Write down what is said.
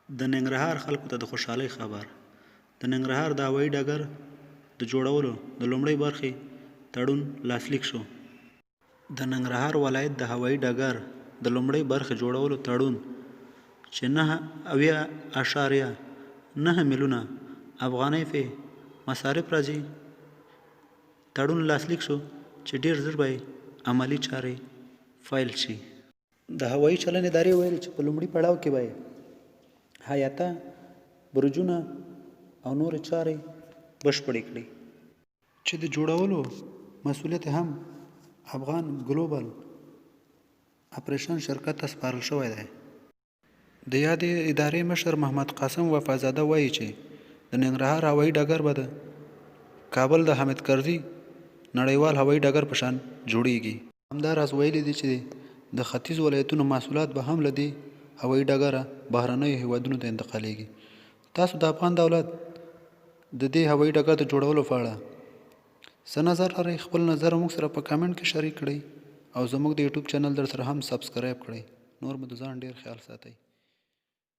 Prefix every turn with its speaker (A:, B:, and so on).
A: د ننګرهار خلکو ته د خوشحالۍ خبر. د ننګرهار د هوایي ډګر د جوړولو د لومړۍ برخې تړون لاسلیک شو. د ننګرهار ولایت د هوایي ډګر د لومړۍ برخې جوړولو تړون چې 9.9 میلیونه افغانۍ په مصارف راځي تړون لاسلیک شو چې ډیر ژر به عملي چارې فایل شي. د هوایي چلن ادارې ویل چې په لومړي پړاو کې به حیاته برجونه او نور چارې بشپړې کړي چې د جوړولو مسؤلیت هم افغان ګلوبل اپریشن شرکت ته سپارل شوی دی. د یادې ادارې مشر محمد قاسم وفازاده وایي چې د ننګرهار هوایي ډګر به د کابل د حامد کرزي نړیوال هوایي ډګر په شان جوړیږي. همداراز ویلي دي چې د ختیځ ولایتونو محصولات به هم له دې هوایي ډګره بهرنیو هیوادونو ته انتقالیږي. تاسو د افغان دولت د دې هوایي ډګر د جوړولو په اړه څه نظر لرئ؟ خپل نظر موږ سره په کامنټ کې شریک کړئ او زموږ د یوټیوب چینل در سره هم سبسکرایب کړئ. نور مو د ځان ډیر خیال ساتئ.